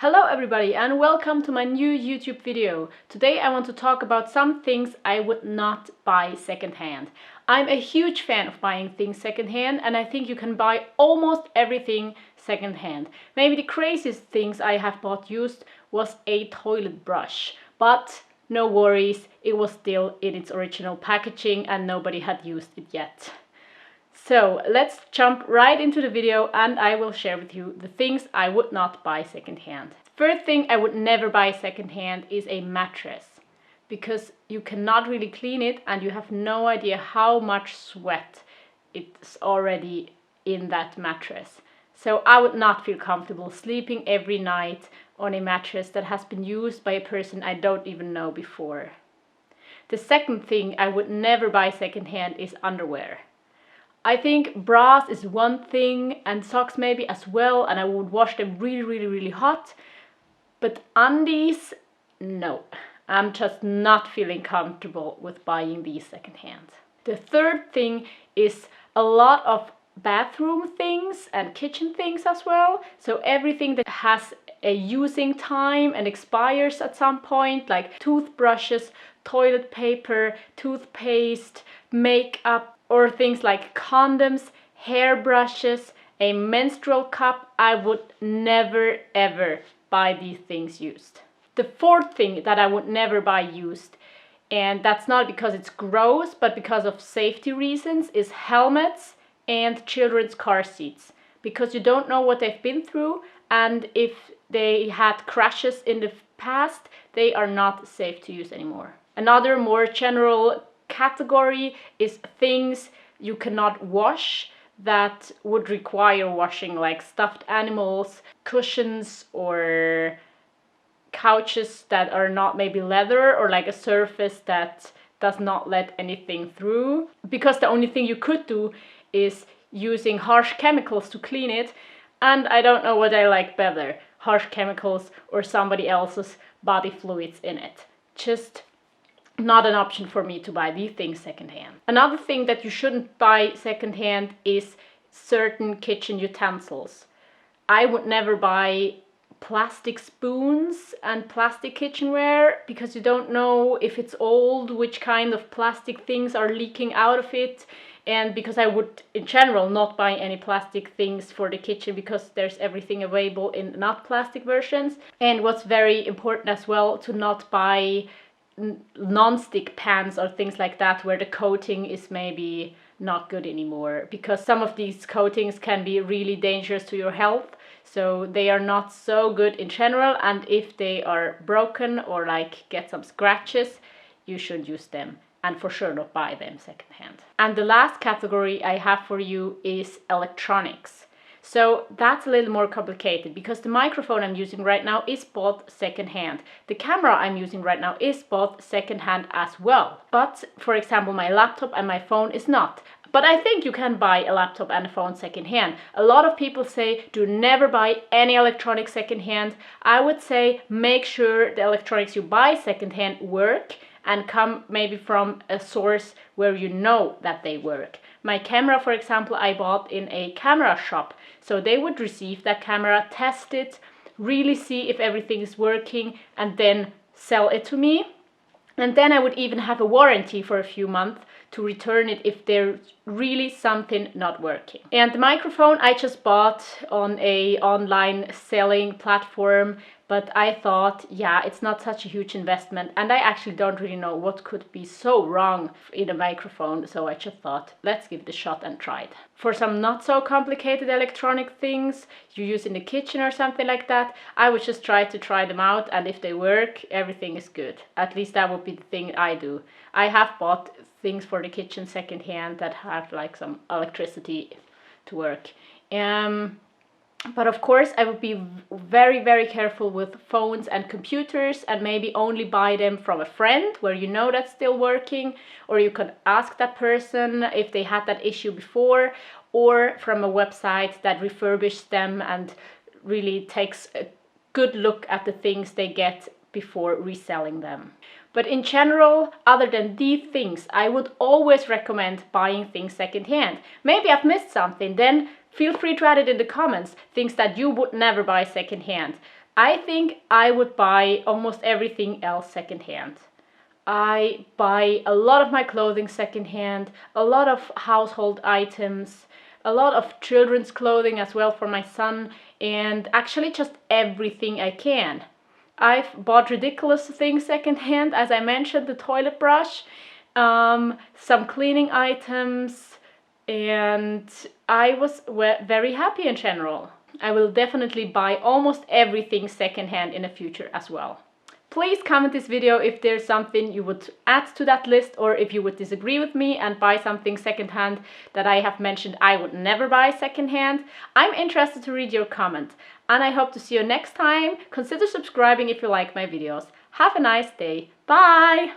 Hello everybody and welcome to my new YouTube video. Today I want to talk about some things I would not buy secondhand. I'm a huge fan of buying things secondhand and I think you can buy almost everything secondhand. Maybe the craziest things I have bought used was a toilet brush, but no worries, it was still in its original packaging and nobody had used it yet. So let's jump right into the video and I will share with you the things I would not buy secondhand. First thing I would never buy secondhand is a mattress, because you cannot really clean it and you have no idea how much sweat it's already in that mattress. So I would not feel comfortable sleeping every night on a mattress that has been used by a person I don't even know before. The second thing I would never buy secondhand is underwear. I think bras is one thing and socks maybe as well, and I would wash them really hot. But undies, no. I'm just not feeling comfortable with buying these secondhand. The third thing is a lot of bathroom things and kitchen things as well. So everything that has a using time and expires at some point, like toothbrushes, toilet paper, toothpaste, makeup, or things like condoms, hairbrushes, a menstrual cup. I would never ever buy these things used. The fourth thing that I would never buy used, and that's not because it's gross, but because of safety reasons, is helmets and children's car seats. Because you don't know what they've been through, and if they had crashes in the past, they are not safe to use anymore. Another more general category is things you cannot wash that would require washing, like stuffed animals, cushions, or couches that are not maybe leather, or like a surface that does not let anything through, because the only thing you could do is using harsh chemicals to clean it, and I don't know what I like better, harsh chemicals or somebody else's body fluids in it. Just not an option for me to buy these things secondhand. Another thing that you shouldn't buy secondhand is certain kitchen utensils. I would never buy plastic spoons and plastic kitchenware, because you don't know if it's old, which kind of plastic things are leaking out of it, and because I would in general not buy any plastic things for the kitchen, because there's everything available in not plastic versions. And what's very important as well, to not buy non-stick pans or things like that where the coating is maybe not good anymore, because some of these coatings can be really dangerous to your health. So they are not so good in general, and if they are broken or like get some scratches, you should use them and for sure not buy them secondhand. And the last category I have for you is electronics. So that's a little more complicated, because the microphone I'm using right now is bought secondhand. The camera I'm using right now is bought secondhand as well. But for example, my laptop and my phone is not. But I think you can buy a laptop and a phone secondhand. A lot of people say do never buy any electronics secondhand. I would say make sure the electronics you buy secondhand work and come maybe from a source where you know that they work. My camera, for example, I bought in a camera shop. So they would receive that camera, test it, really see if everything is working, and then sell it to me. And then I would even have a warranty for a few months to return it if there's really something not working. And the microphone I just bought on a online selling platform, but I thought, yeah, it's not such a huge investment, and I actually don't really know what could be so wrong in a microphone, so I just thought, let's give it a shot and try it. For some not so complicated electronic things you use in the kitchen or something like that, I would just try them out, and if they work, everything is good. At least that would be the thing I do. I have bought things for the kitchen secondhand that have like some electricity to work. But of course I would be very careful with phones and computers, and maybe only buy them from a friend where you know that's still working, or you can ask that person if they had that issue before, or from a website that refurbishes them and really takes a good look at the things they get before reselling them. But in general, other than these things, I would always recommend buying things secondhand. Maybe I've missed something, then feel free to add it in the comments, things that you would never buy secondhand. I think I would buy almost everything else secondhand. I buy a lot of my clothing secondhand, a lot of household items, a lot of children's clothing as well for my son, and actually just everything I can. I've bought ridiculous things secondhand, as I mentioned, the toilet brush, some cleaning items, and I was very happy in general. I will definitely buy almost everything secondhand in the future as well. Please comment this video if there's something you would add to that list, or if you would disagree with me and buy something secondhand that I have mentioned I would never buy secondhand. I'm interested to read your comment, and I hope to see you next time. Consider subscribing if you like my videos. Have a nice day. Bye!